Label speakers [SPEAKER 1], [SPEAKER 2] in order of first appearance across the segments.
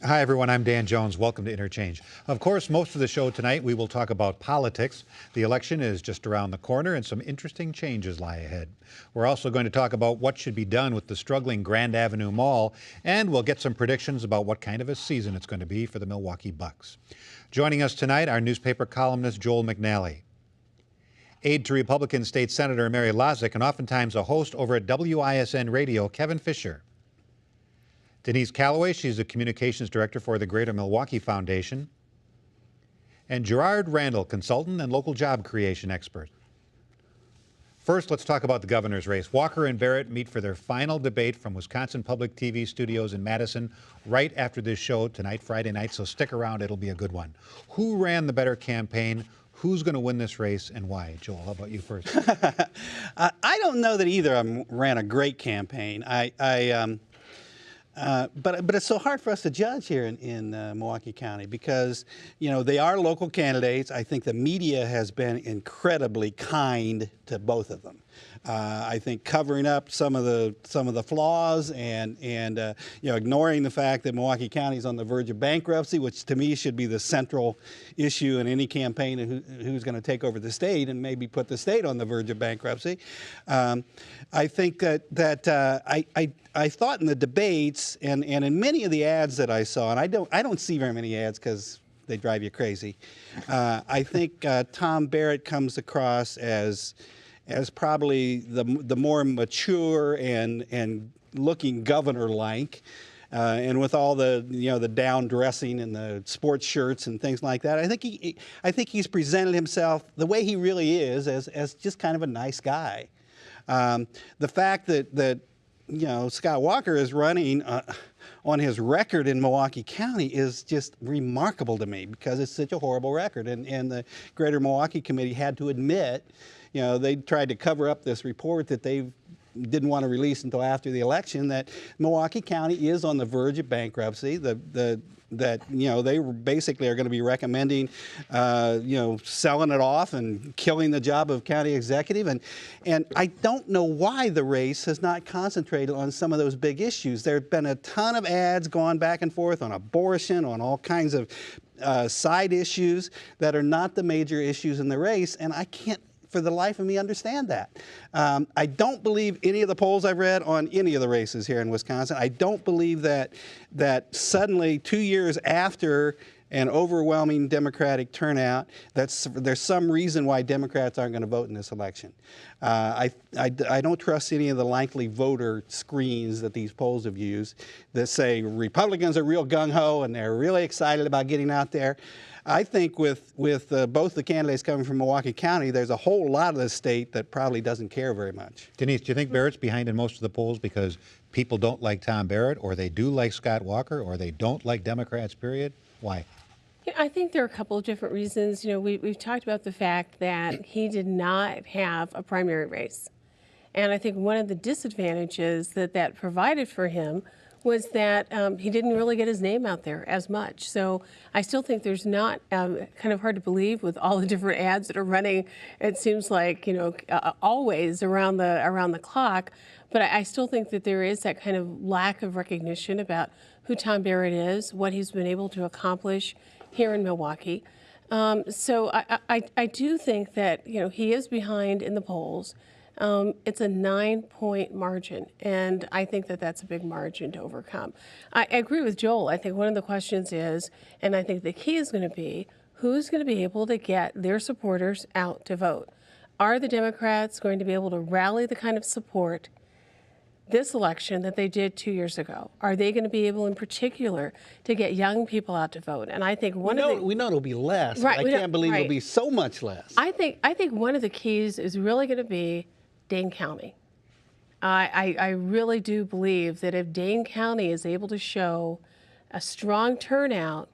[SPEAKER 1] Hi, everyone. I'm Dan Jones. Welcome to Interchange. Of course, most of the show tonight, we will talk about politics. The election is just around the corner, and some interesting changes lie ahead. We're also going to talk about what should be done with the struggling Grand Avenue Mall, and we'll get some predictions about what kind of a season it's going to be for the Milwaukee Bucks. Joining us tonight, our newspaper columnist, Joel McNally. Aide to Republican State Senator Mary Lozick, and oftentimes a host over at WISN Radio, Kevin Fischer. Denise Callaway, she's the communications director for the Greater Milwaukee Foundation. And Gerard Randall, consultant and local job creation expert. First, let's talk about the governor's race. Walker and Barrett meet for their final debate from Wisconsin Public TV studios in Madison right after this show tonight, Friday night, so stick around, it'll be a good one. Who ran the better campaign? Who's going to win this race and why? Joel, how about you first?
[SPEAKER 2] I don't know that either of them ran a great campaign. But it's so hard for us to judge here in Milwaukee County because, you know, they are local candidates. I think the media has been incredibly kind to both of them. I think covering up some of the flaws and you know, ignoring the fact that Milwaukee County is on the verge of bankruptcy, which to me should be the central issue in any campaign who's going to take over the state and maybe put the state on the verge of bankruptcy. I think I thought in the debates and in many of the ads that I saw, and I don't see very many ads because they drive you crazy. I think Tom Barrett comes across as probably the more mature and looking governor-like, and with all the the down dressing and the sports shirts and things like that. I think he's presented himself the way he really is as just kind of a nice guy. The fact that Scott Walker is running on his record in Milwaukee County is just remarkable to me because it's such a horrible record, and the Greater Milwaukee Committee had to admit. They tried to cover up this report that they didn't want to release until after the election, that Milwaukee County is on the verge of bankruptcy. That they basically are going to be recommending selling it off and killing the job of county executive, and I don't know why the race has not concentrated on some of those big issues. There have been a ton of ads going back and forth on abortion, on all kinds of side issues that are not the major issues in the race, and I can't for the life of me understand that. I don't believe any of the polls I've read on any of the races here in Wisconsin. I don't believe that suddenly 2 years after an overwhelming Democratic turnout, there's some reason why Democrats aren't going to vote in this election. I don't trust any of the likely voter screens that these polls have used that say Republicans are real gung-ho and they're really excited about getting out there. I think with both the candidates coming from Milwaukee County, there's a whole lot of the state that probably doesn't care very much.
[SPEAKER 1] Denise, do you think Barrett's behind in most of the polls because people don't like Tom Barrett, or they do like Scott Walker, or they don't like Democrats, period? Why?
[SPEAKER 3] I think there are a couple of different reasons. We've talked about the fact that he did not have a primary race. And I think one of the disadvantages that provided for him was that he didn't really get his name out there as much. So I still think there's not, kind of hard to believe with all the different ads that are running, it seems like, always around the clock. But I still think that there is that kind of lack of recognition about who Tom Barrett is, what he's been able to accomplish here in Milwaukee. So I do think that, he is behind in the polls. It's a 9-point margin, and I think that that's a big margin to overcome. I agree with Joel. I think one of the questions is, and I think the key is going to be, who's going to be able to get their supporters out to vote? Are the Democrats going to be able to rally the kind of support this election that they did 2 years ago? Are they going to be able, in particular, to get young people out to vote? And I think we know
[SPEAKER 2] it'll be less.
[SPEAKER 3] Right,
[SPEAKER 2] but I can't believe it'll be so much less.
[SPEAKER 3] I think one of the keys is really going to be Dane County. I really do believe that if Dane County is able to show a strong turnout,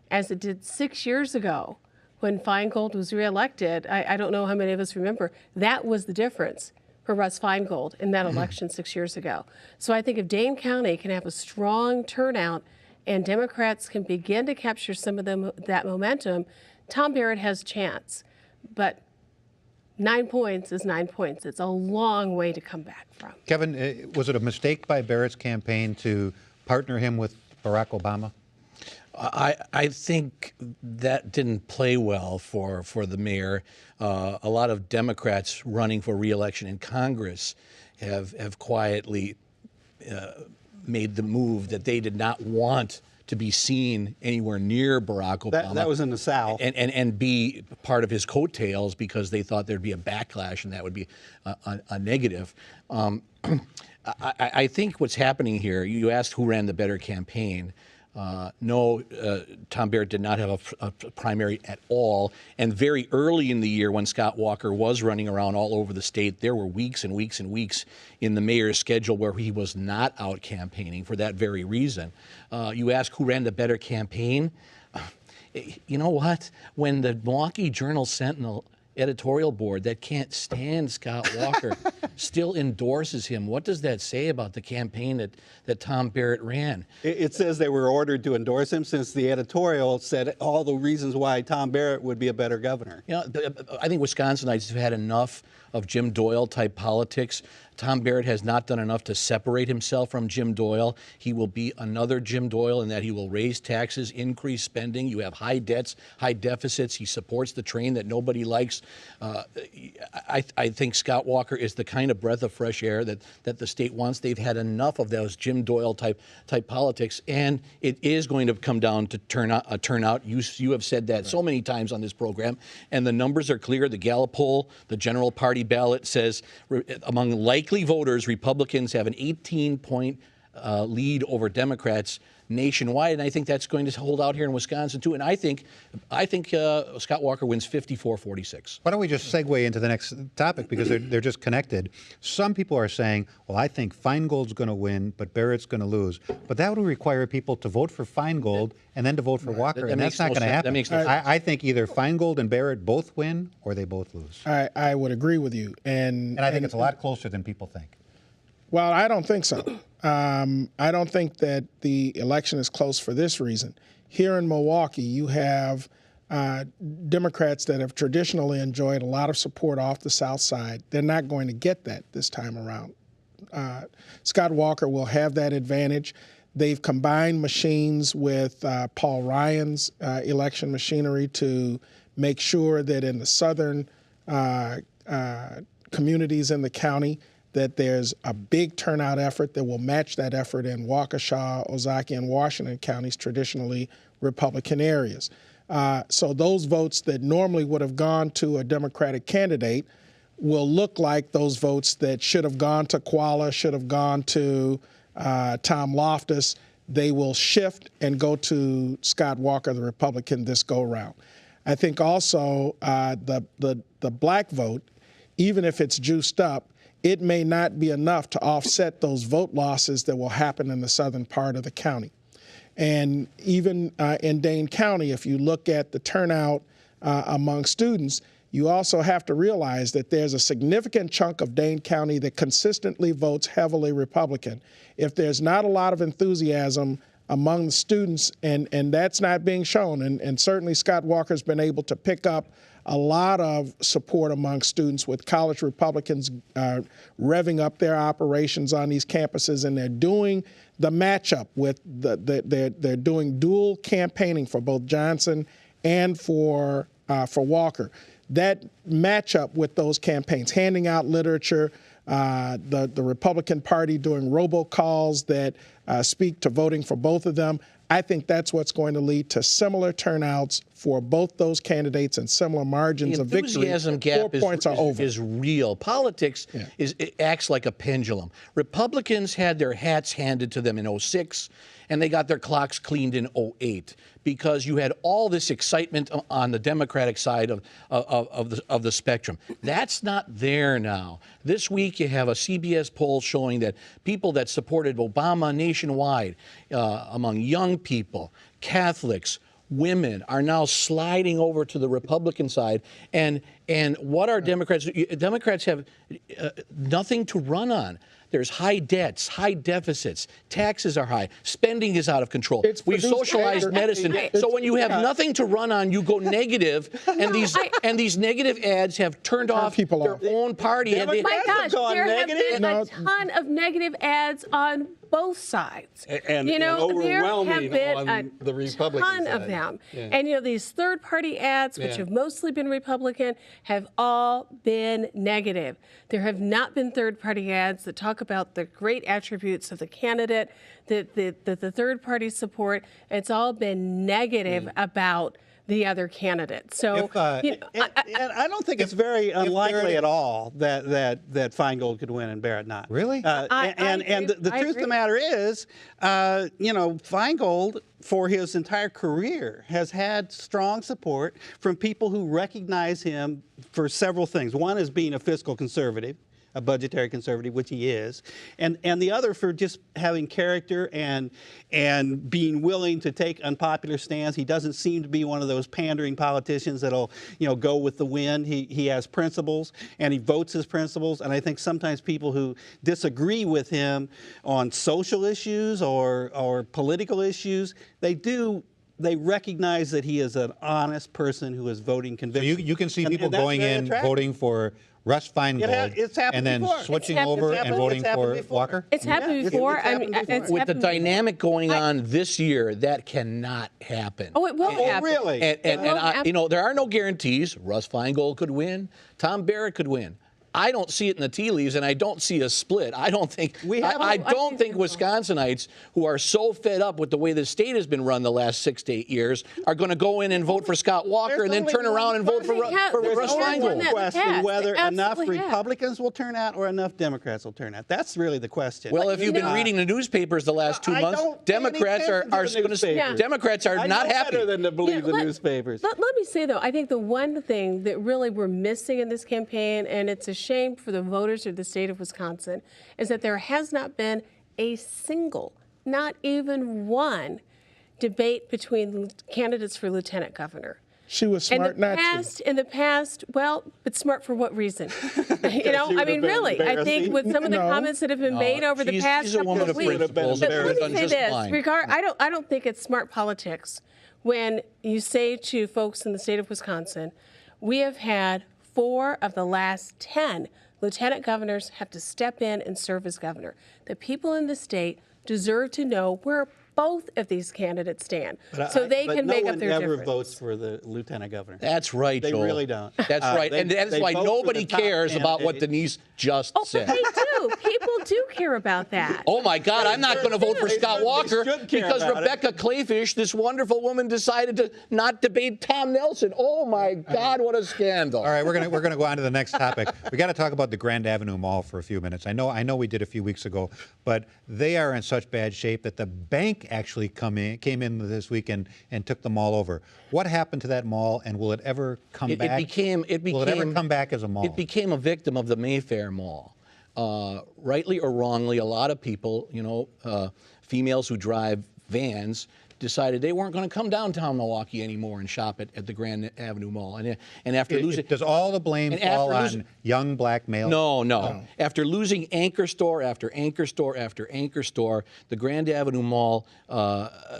[SPEAKER 3] as it did 6 years ago when Feingold was reelected, I don't know how many of us remember, that was the difference for Russ Feingold in that election 6 years ago. So I think if Dane County can have a strong turnout and Democrats can begin to capture some of that momentum, Tom Barrett has a chance. But 9 points is 9 points. It's a long way to come back from.
[SPEAKER 1] Kevin, was it a mistake by Barrett's campaign to partner him with Barack Obama?
[SPEAKER 4] I think that didn't play well for the mayor. A lot of Democrats running for re-election in Congress have quietly made the move that they did not want to be seen anywhere near Barack Obama.
[SPEAKER 2] That was in the South.
[SPEAKER 4] And be part of his coattails because they thought there'd be a backlash and that would be a negative. I think what's happening here, you asked who ran the better campaign. No, Tom Barrett did not have a primary at all. And very early in the year when Scott Walker was running around all over the state, there were weeks and weeks and weeks in the mayor's schedule where he was not out campaigning for that very reason. You ask who ran the better campaign? You know what? When the Milwaukee Journal-Sentinel editorial board that can't stand Scott Walker still endorses him, what does that say about the campaign that Tom Barrett ran?
[SPEAKER 2] It says they were ordered to endorse him since the editorial said all the reasons why Tom Barrett would be a better governor.
[SPEAKER 4] You know, I think Wisconsinites have had enough of Jim Doyle-type politics. Tom Barrett has not done enough to separate himself from Jim Doyle. He will be another Jim Doyle in that he will raise taxes, increase spending. You have high debts, high deficits. He supports the train that nobody likes. I think Scott Walker is the kind of breath of fresh air that the state wants. They've had enough of those Jim Doyle type politics, and it is going to come down to turnout. You have said that so many times on this program, and the numbers are clear. The Gallup poll, the general party ballot says among likely voters, Republicans have an 18-point lead over Democrats nationwide, and I think that's going to hold out here in Wisconsin too. And I think Scott Walker wins 54-46.
[SPEAKER 1] Why don't we just segue into the next topic because they're just connected. Some people are saying, well, I think Feingold's going to win, but Barrett's going to lose. But that would require people to vote for Feingold and then to vote for Walker, and that's not going to happen.
[SPEAKER 4] That makes no sense.
[SPEAKER 1] I think either Feingold and Barrett both win or they both lose.
[SPEAKER 5] I would agree with you.
[SPEAKER 1] And I think it's a lot closer than people think.
[SPEAKER 5] Well, I don't think so. I don't think that the election is close for this reason. Here in Milwaukee, you have Democrats that have traditionally enjoyed a lot of support off the South Side. They're not going to get that this time around. Scott Walker will have that advantage. They've combined machines with Paul Ryan's election machinery to make sure that in the southern communities in the county, that there's a big turnout effort that will match that effort in Waukesha, Ozaukee, and Washington counties, traditionally Republican areas. So those votes that normally would have gone to a Democratic candidate will look like those votes that should have gone to Koala, should have gone to Tom Loftus. They will shift and go to Scott Walker, the Republican, this go-round. I think also the black vote, even if it's juiced up, it may not be enough to offset those vote losses that will happen in the southern part of the county. And even in Dane County, if you look at the turnout among students, you also have to realize that there's a significant chunk of Dane County that consistently votes heavily Republican. If there's not a lot of enthusiasm among the students, and that's not being shown, and certainly Scott Walker's been able to pick up a lot of support among students with college Republicans revving up their operations on these campuses, and they're doing the matchup with they're doing dual campaigning for both Johnson and for Walker. That matchup with those campaigns, handing out literature, the Republican Party doing robocalls that speak to voting for both of them, I think that's what's going to lead to similar turnouts for both those candidates and similar margins of victory.
[SPEAKER 4] The enthusiasm gap
[SPEAKER 5] 4 points are over.
[SPEAKER 4] is real. Politics it acts like a pendulum. Republicans had their hats handed to them in 2006, and they got their clocks cleaned in 2008 because you had all this excitement on the Democratic side of the spectrum. That's not there now. This week you have a CBS poll showing that people that supported Obama nationwide, among young people, Catholics, women, are now sliding over to the Republican side, and And what are Democrats? Democrats have nothing to run on. There's high debts, high deficits, taxes are high, spending is out of control. We've socialized medicine. So when you have nothing to run on, you go negative, and these negative ads have turned off their own party.
[SPEAKER 3] My gosh, there have been a ton of negative ads on both sides.
[SPEAKER 2] And overwhelming
[SPEAKER 3] there have
[SPEAKER 2] on
[SPEAKER 3] been
[SPEAKER 2] the Republican
[SPEAKER 3] ton
[SPEAKER 2] side.
[SPEAKER 3] of them.
[SPEAKER 2] Yeah.
[SPEAKER 3] And these third-party ads, which have mostly been Republican, have all been negative. There have not been third-party ads that talk about the great attributes of the candidate, that the third-party support. It's all been negative about the other candidate. So,
[SPEAKER 2] and I don't think it's very unlikely at all that Feingold could win and Barrett not.
[SPEAKER 1] Really?
[SPEAKER 2] And the truth of the matter is, Feingold, for his entire career, has had strong support from people who recognize him for several things. One is being a fiscal conservative, a budgetary conservative, which he is, and the other for just having character and being willing to take unpopular stands. He doesn't seem to be one of those pandering politicians that'll go with the wind. He has principles and he votes his principles. And I think sometimes people who disagree with him on social issues or political issues, they recognize that he is an honest person who is voting conviction.
[SPEAKER 1] So you can see people going in, voting for Russ Feingold, and then switching over and voting for Walker?
[SPEAKER 3] It's happened before.
[SPEAKER 4] With the dynamic going on this year, that cannot happen.
[SPEAKER 3] Oh, it will happen.
[SPEAKER 2] Really?
[SPEAKER 4] And there are no guarantees. Russ Feingold could win. Tom Barrett could win. I don't see it in the tea leaves, and I don't see a split. I don't think Wisconsinites who are so fed up with the way the state has been run the last 6 to 8 years are going to go in and vote for Scott Walker and then turn around and vote for Russ Feingold.
[SPEAKER 2] The question whether enough Republicans will turn out or enough Democrats will turn out. That's really the question.
[SPEAKER 4] Well, if you've been reading the newspapers the last 2 months, Democrats are not happy.
[SPEAKER 2] Better than to believe the newspapers.
[SPEAKER 3] Let me say, though, I think the one thing that really we're missing in this campaign, and it's a shame for the voters of the state of Wisconsin, is that there has not been a single, not even one, debate between candidates for lieutenant governor.
[SPEAKER 5] She was smart not to.
[SPEAKER 3] In the past, well, but smart for what reason? I mean, really, I think with some of the comments that have been made over the past couple of weeks. But let me say this, I don't think it's smart politics when you say to folks in the state of Wisconsin, we have had 4 of the last 10 lieutenant governors have to step in and serve as governor. The people in the state deserve to know where both of these candidates stand, so they can make up their difference.
[SPEAKER 2] No one ever votes for the lieutenant governor.
[SPEAKER 4] That's right,
[SPEAKER 2] Joel. They really don't.
[SPEAKER 4] That's right, and that's why nobody cares about what Denise just said.
[SPEAKER 3] But they do. People do care about that.
[SPEAKER 4] Oh my God, I'm not going to vote for Scott Walker because Rebecca Clayfish, this wonderful woman, decided to not debate Tom Nelson. Oh my God, what a scandal!
[SPEAKER 1] All right, we're gonna go on to the next topic. We got to talk about the Grand Avenue Mall for a few minutes. I know we did a few weeks ago, but they are in such bad shape that the bank actually came in this weekend and took the mall over. What happened to that mall, and will it ever come back? Will it ever come back as a mall?
[SPEAKER 4] It became a victim of the Mayfair Mall. Rightly or wrongly, a lot of people, females who drive vans, decided they weren't going to come downtown Milwaukee anymore and shop at the Grand Avenue Mall. And after losing,
[SPEAKER 1] does all the blame fall on young black males?
[SPEAKER 4] No. After losing anchor store after anchor store after anchor store, the Grand Avenue Mall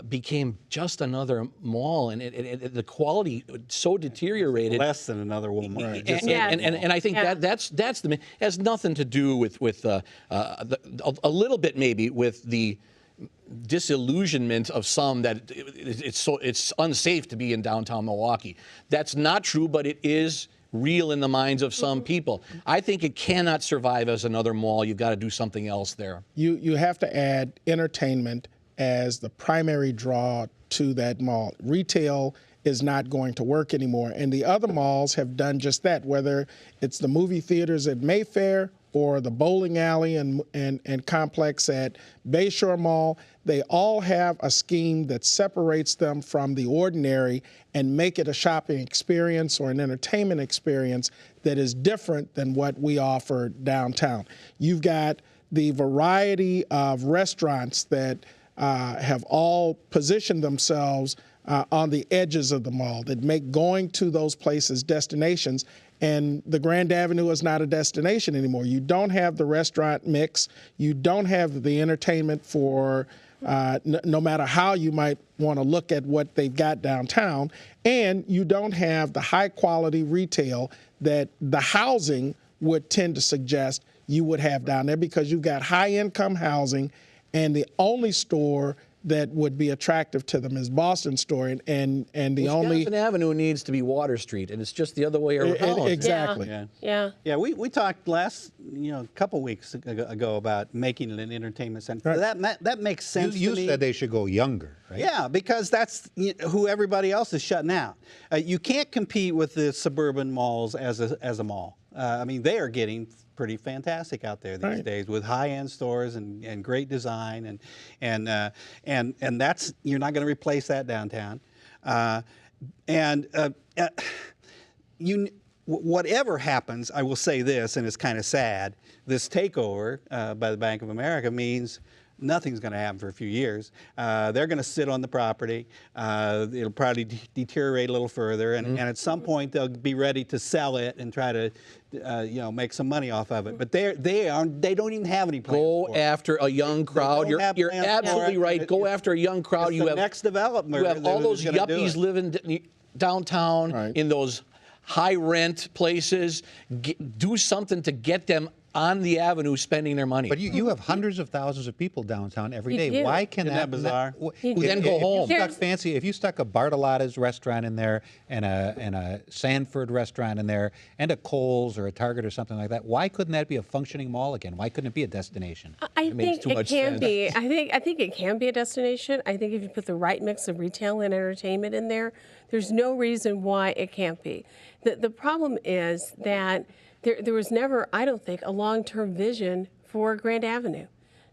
[SPEAKER 4] became just another mall, and the quality so deteriorated.
[SPEAKER 2] Less than another Walmart.
[SPEAKER 4] And I think that's has nothing to do with a little bit maybe with the disillusionment of some that it's unsafe to be in downtown Milwaukee. That's not true, but it is real in the minds of some people. I think it cannot survive as another mall. You've got to do something else there.
[SPEAKER 5] You have to add entertainment as the primary draw to that mall. Retail is not going to work anymore, and the other malls have done just that, whether it's the movie theaters at Mayfair or the bowling alley and complex at Bayshore Mall. They all have a scheme that separates them from the ordinary and make it a shopping experience or an entertainment experience that is different than what we offer downtown. You've got the variety of restaurants that have all positioned themselves on the edges of the mall that make going to those places destinations. And the Grand Avenue is not a destination anymore. You don't have the restaurant mix. You don't have the entertainment for no matter how you might want to look at what they've got downtown. And you don't have the high quality retail that the housing would tend to suggest you would have down there, because you've got high income housing, and the only store that would be attractive to them is Boston's store, and the only
[SPEAKER 4] Wisconsin Avenue needs to be Water Street, and it's just the other way around.
[SPEAKER 5] exactly.
[SPEAKER 3] Yeah.
[SPEAKER 2] We talked last couple weeks ago about making it an entertainment center.
[SPEAKER 5] Right.
[SPEAKER 2] That makes sense.
[SPEAKER 1] You
[SPEAKER 2] to me.
[SPEAKER 1] said they should go younger, right?
[SPEAKER 2] Yeah, because that's who everybody else is shutting out. You can't compete with the suburban malls as a mall. I mean, they are getting pretty fantastic out there these days, with high-end stores and great design, and that's, you're not going to replace that downtown. Whatever happens, I will say this, and it's kind of sad, this takeover by the Bank of America means nothing's going to happen for a few years. They're going to sit on the property. It'll probably deteriorate a little further, and at some point they'll be ready to sell it and try to, make some money off of it. But they don't even have any plans.
[SPEAKER 4] Go
[SPEAKER 2] for it.
[SPEAKER 4] after a young crowd.
[SPEAKER 2] don't have
[SPEAKER 4] You're
[SPEAKER 2] plans for
[SPEAKER 4] absolutely
[SPEAKER 2] it.
[SPEAKER 4] right. Go after a young crowd.
[SPEAKER 2] It's
[SPEAKER 4] You
[SPEAKER 2] the
[SPEAKER 4] have
[SPEAKER 2] next development.
[SPEAKER 4] You have all those
[SPEAKER 2] that is gonna do
[SPEAKER 4] yuppies
[SPEAKER 2] it.
[SPEAKER 4] living downtown
[SPEAKER 5] Right.
[SPEAKER 4] in those high rent places. Do something to get them on the avenue spending their money.
[SPEAKER 1] But you have hundreds of thousands of people downtown every
[SPEAKER 3] You
[SPEAKER 1] day.
[SPEAKER 3] do.
[SPEAKER 1] Why can
[SPEAKER 2] Isn't that bizarre?
[SPEAKER 3] You do.
[SPEAKER 4] then go home.
[SPEAKER 1] If you stuck a Bartolotta's restaurant in there and a Sanford restaurant in there and a Kohl's or a Target or something like that, why couldn't that be a functioning mall again? Why couldn't it be a destination?
[SPEAKER 3] I
[SPEAKER 4] makes
[SPEAKER 3] think
[SPEAKER 4] too
[SPEAKER 3] it
[SPEAKER 4] much
[SPEAKER 3] can
[SPEAKER 4] sense.
[SPEAKER 3] be. I think it can be a destination. I think if you put the right mix of retail and entertainment in there, there's no reason why it can't be. The problem is that there was never, I don't think, a long-term vision for Grand Avenue.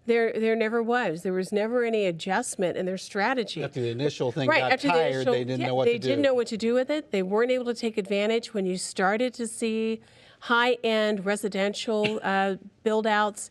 [SPEAKER 3] There never was. There was never any adjustment in their strategy.
[SPEAKER 2] After the initial thing
[SPEAKER 3] Right,
[SPEAKER 2] got
[SPEAKER 3] after the
[SPEAKER 2] tired,
[SPEAKER 3] initial-
[SPEAKER 2] they didn't
[SPEAKER 3] yeah,
[SPEAKER 2] know what to do.
[SPEAKER 3] They didn't know what to do with it. They weren't able to take advantage when you started to see high-end residential build-outs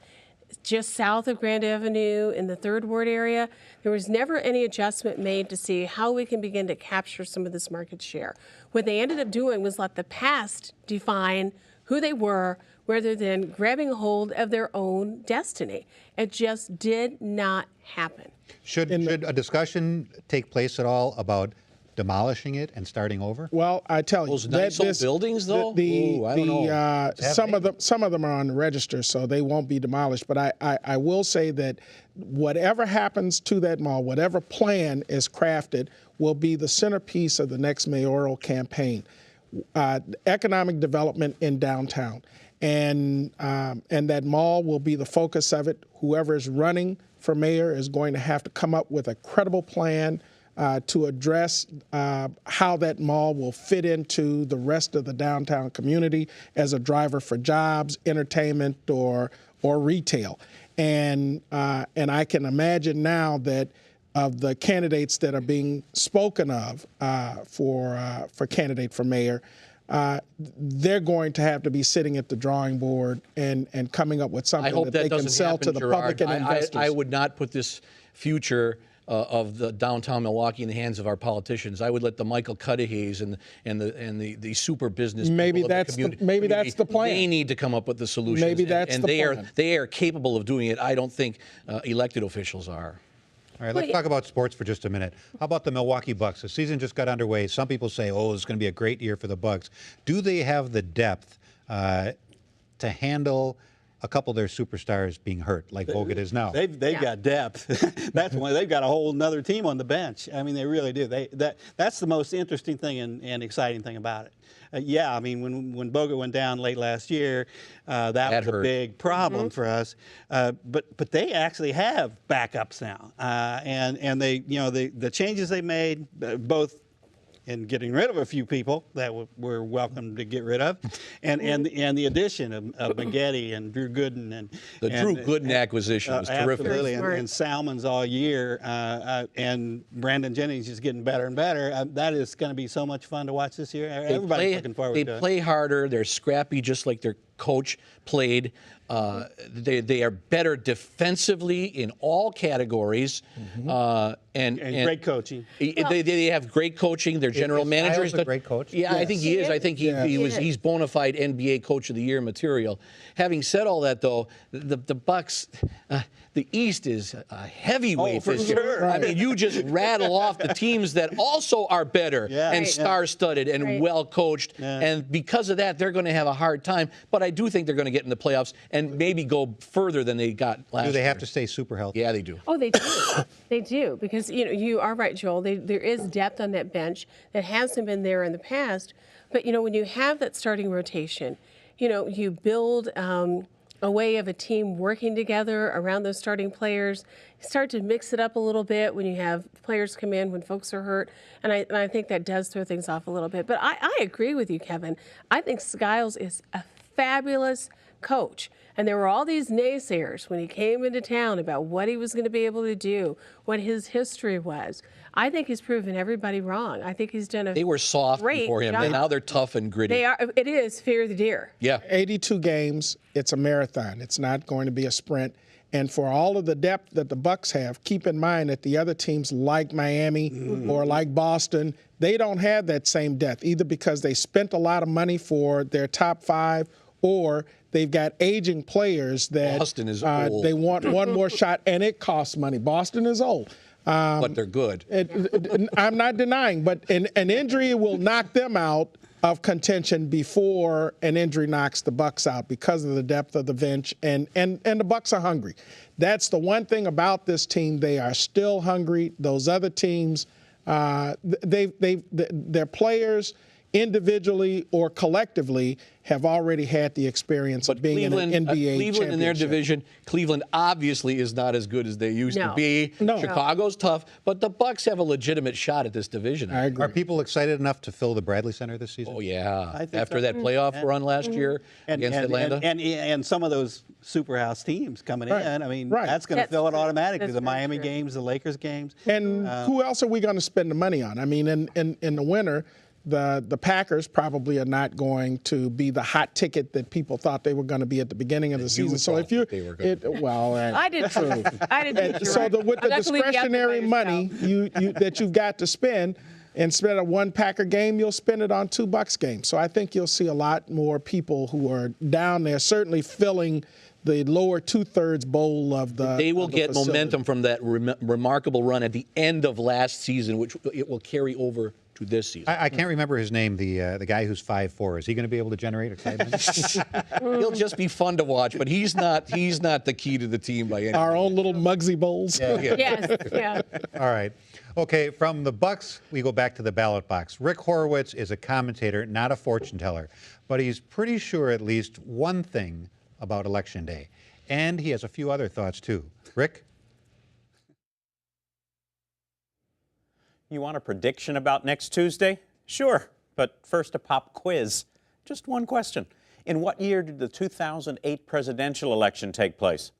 [SPEAKER 3] just south of Grand Avenue in the Third Ward area. There was never any adjustment made to see how we can begin to capture some of this market share. What they ended up doing was let the past define who they were, rather than grabbing a hold of their own destiny. It just did not happen.
[SPEAKER 1] Should a discussion take place at all about demolishing it and starting over?
[SPEAKER 5] Well, I tell you,
[SPEAKER 4] Those nice old buildings, though? Ooh, I don't know.
[SPEAKER 5] Some of them are on the register, so they won't be demolished. But I will say that whatever happens to that mall, whatever plan is crafted, will be the centerpiece of the next mayoral campaign. Economic development in downtown, and that mall will be the focus of it. Whoever is running for mayor is going to have to come up with a credible plan to address how that mall will fit into the rest of the downtown community as a driver for jobs, entertainment, or retail. And I can imagine now that of the candidates that are being spoken of for candidate for mayor, they're going to have to be sitting at the drawing board and coming up with
[SPEAKER 4] I
[SPEAKER 5] something
[SPEAKER 4] hope
[SPEAKER 5] that
[SPEAKER 4] that
[SPEAKER 5] they can
[SPEAKER 4] doesn't
[SPEAKER 5] sell
[SPEAKER 4] happen,
[SPEAKER 5] to the
[SPEAKER 4] Gerard.
[SPEAKER 5] public and investors.
[SPEAKER 4] I would not put this future of the downtown Milwaukee in the hands of our politicians. I would let the Michael Cuddihy's and the super business
[SPEAKER 5] Maybe
[SPEAKER 4] people of
[SPEAKER 5] that's the-
[SPEAKER 4] the community.
[SPEAKER 5] maybe that's the plan.
[SPEAKER 4] They need to come up with the solutions.
[SPEAKER 5] Maybe that's
[SPEAKER 4] and
[SPEAKER 5] the
[SPEAKER 4] they
[SPEAKER 5] plan.
[SPEAKER 4] they are capable of doing it. I don't think elected officials are.
[SPEAKER 1] All right, let's talk about sports for just a minute. How about the Milwaukee Bucks? The season just got underway. Some people say, oh, it's going to be a great year for the Bucks. Do they have the depth to handle a couple of their superstars being hurt, like Bogut is now?
[SPEAKER 2] They've got depth. That's why they've got a whole another team on the bench. I mean, they really do. That's the most interesting thing and exciting thing about it. I mean, when Bogut went down late last year, that was a big problem for us. But they actually have backups now, and they the changes they made, both in getting rid of a few people that were welcome to get rid of, and the addition of Maggette and Drew Gooden and
[SPEAKER 4] The Drew Gooden acquisition was terrific.
[SPEAKER 2] Absolutely,
[SPEAKER 3] Smart.
[SPEAKER 2] and Salmons all year, and Brandon Jennings is getting better and better. That is going to be so much fun to watch this year. Everybody's looking forward to it.
[SPEAKER 4] They play harder. They're scrappy, just like their coach played. They are better defensively in all categories, and
[SPEAKER 2] great coaching.
[SPEAKER 4] They have great coaching. Their general manager is
[SPEAKER 1] a great coach.
[SPEAKER 4] Yeah, yes. I think he is. I think he's bona fide NBA Coach of the Year material. Having said all that, though, the Bucks, the East is a heavyweight.
[SPEAKER 2] For sure.
[SPEAKER 4] I mean, you just rattle off the teams that also are better and star-studded and well-coached, and because of that, they're going to have a hard time. But I do think they're going to get in the playoffs and maybe go further than they got last year.
[SPEAKER 1] Do they have to stay super healthy?
[SPEAKER 4] Yeah, they do.
[SPEAKER 3] Oh, they do. They do, because you are right, Joel. There is depth on that bench that hasn't been there in the past. But when you have that starting rotation, you build a way of a team working together around those starting players. You start to mix it up a little bit when you have players come in when folks are hurt, and I think that does throw things off a little bit. But I agree with you, Kevin. I think Skiles is a fabulous coach. And there were all these naysayers when he came into town about what he was going to be able to do, what his history was. I think he's proven everybody wrong. I think he's done a
[SPEAKER 4] They were soft
[SPEAKER 3] great
[SPEAKER 4] before him,
[SPEAKER 3] job.
[SPEAKER 4] and now they're tough and gritty.
[SPEAKER 3] They are. It is fear the deer.
[SPEAKER 4] Yeah.
[SPEAKER 5] 82 games, it's a marathon. It's not going to be a sprint. And for all of the depth that the Bucks have, keep in mind that the other teams like Miami or like Boston, they don't have that same depth, either because they spent a lot of money for their top five or they've got aging players that
[SPEAKER 4] Boston is old.
[SPEAKER 5] They want one more shot, and it costs money. Boston is old.
[SPEAKER 4] But they're good.
[SPEAKER 5] I'm not denying, but an injury will knock them out of contention before an injury knocks the Bucks out because of the depth of the bench, and the Bucks are hungry. That's the one thing about this team. They are still hungry. Those other teams, their players individually or collectively have already had the experience of being
[SPEAKER 4] Cleveland,
[SPEAKER 5] in an NBA
[SPEAKER 4] Cleveland in their
[SPEAKER 5] championship.
[SPEAKER 4] division, Cleveland obviously is not as good as they used to be.
[SPEAKER 5] No.
[SPEAKER 4] Chicago's tough, but the Bucks have a legitimate shot at this division.
[SPEAKER 5] I agree.
[SPEAKER 1] Are people excited enough to fill the Bradley Center this season?
[SPEAKER 4] Oh, yeah.
[SPEAKER 2] I think
[SPEAKER 4] After
[SPEAKER 2] so.
[SPEAKER 4] that playoff run last year against Atlanta.
[SPEAKER 2] And some of those superhouse teams coming in, I mean, that's going to fill it automatically.
[SPEAKER 3] That's
[SPEAKER 2] The
[SPEAKER 3] very
[SPEAKER 2] Miami
[SPEAKER 3] true.
[SPEAKER 2] games, the Lakers games.
[SPEAKER 5] And who else are we going to spend the money on? I mean, in the winter, the Packers probably are not going to be the hot ticket that people thought they were going to be at the beginning of the season. So if you,
[SPEAKER 4] they were gonna
[SPEAKER 3] I did too. I did too.
[SPEAKER 5] so with the discretionary money that you've got to spend, instead of one Packer game, you'll spend it on two Bucks games. So I think you'll see a lot more people who are down there, certainly filling the lower two-thirds bowl of the.
[SPEAKER 4] They will get
[SPEAKER 5] facility.
[SPEAKER 4] momentum from that remarkable run at the end of last season, which it will carry over to this season.
[SPEAKER 1] I can't remember his name, the guy who's 5'4". Is he going to be able to generate excitement?
[SPEAKER 4] He'll just be fun to watch, but he's not the key to the team by any means.
[SPEAKER 5] Our own little Muggsy Bowls.
[SPEAKER 3] Yes, yeah.
[SPEAKER 1] All right. Okay, from the Bucks, we go back to the ballot box. Rick Horowitz is a commentator, not a fortune teller, but he's pretty sure at least one thing about Election Day. And he has a few other thoughts, too. Rick?
[SPEAKER 6] You want a prediction about next Tuesday? Sure, but first a pop quiz. Just one question. In what year did the 2008 presidential election take place?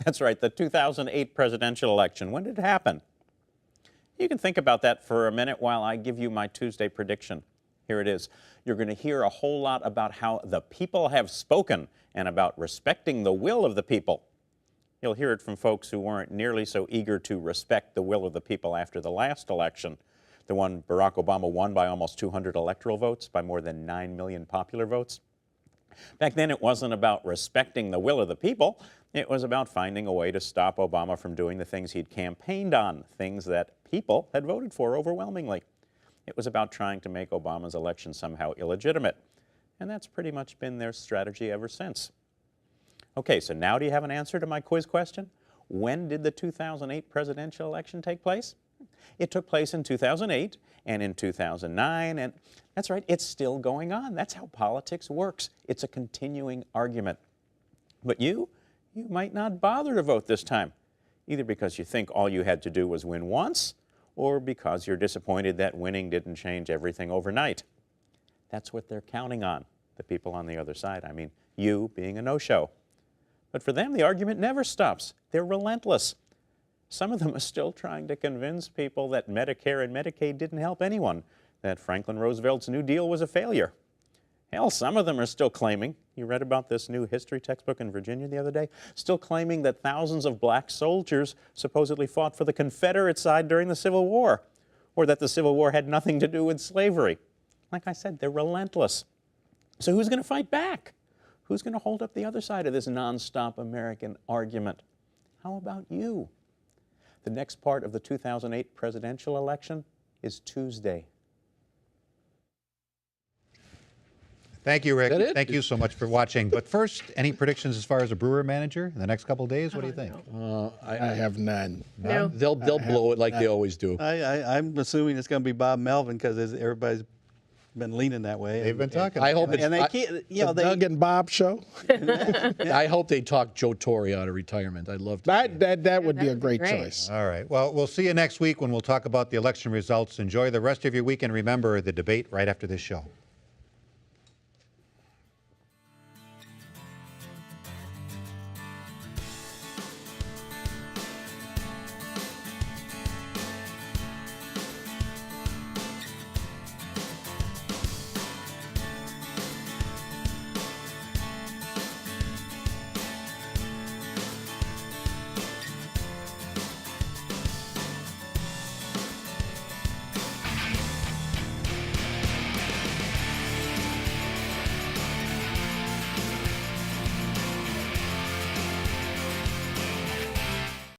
[SPEAKER 6] That's right, the 2008 presidential election. When did it happen? You can think about that for a minute while I give you my Tuesday prediction. Here it is. You're going to hear a whole lot about how the people have spoken and about respecting the will of the people. You'll hear it from folks who weren't nearly so eager to respect the will of the people after the last election, the one Barack Obama won by almost 200 electoral votes, by more than 9 million popular votes. Back then, it wasn't about respecting the will of the people. It was about finding a way to stop Obama from doing the things he'd campaigned on, things that people had voted for overwhelmingly. It was about trying to make Obama's election somehow illegitimate. And that's pretty much been their strategy ever since. Okay, so now do you have an answer to my quiz question? When did the 2008 presidential election take place? It took place in 2008 and in 2009, and that's right, it's still going on. That's how politics works. It's a continuing argument. But you might not bother to vote this time, either because you think all you had to do was win once, or because you're disappointed that winning didn't change everything overnight. That's what they're counting on, the people on the other side. I mean, you being a no-show. But for them, the argument never stops. They're relentless. Some of them are still trying to convince people that Medicare and Medicaid didn't help anyone, that Franklin Roosevelt's New Deal was a failure. Hell, some of them are still claiming, You read about this new history textbook in Virginia the other day? Still claiming that thousands of black soldiers supposedly fought for the Confederate side during the Civil War, or that the Civil War had nothing to do with slavery. Like I said, they're relentless. So who's going to fight back? Who's going to hold up the other side of this nonstop American argument? How about you? The next part of the 2008 presidential election is Tuesday.
[SPEAKER 1] Thank you, Rick.
[SPEAKER 4] Is that it?
[SPEAKER 1] Thank you so much for watching. But first, any predictions as far as a Brewer manager in the next couple of days? What do you think?
[SPEAKER 5] I have none.
[SPEAKER 3] No.
[SPEAKER 4] They'll blow it like they always do.
[SPEAKER 2] I'm assuming it's going to be Bob Melvin because everybody's been leaning that way.
[SPEAKER 1] They've been talking.
[SPEAKER 4] I hope it's.
[SPEAKER 2] And they keep, you know,
[SPEAKER 5] The Doug and Bob show.
[SPEAKER 4] I hope they talk Joe Torre out of retirement. I'd love to.
[SPEAKER 5] That would be a
[SPEAKER 3] would be
[SPEAKER 5] great
[SPEAKER 3] great.
[SPEAKER 5] choice.
[SPEAKER 1] All right. Well, we'll see you next week when we'll talk about the election results. Enjoy the rest of your week, and remember the debate right after this show.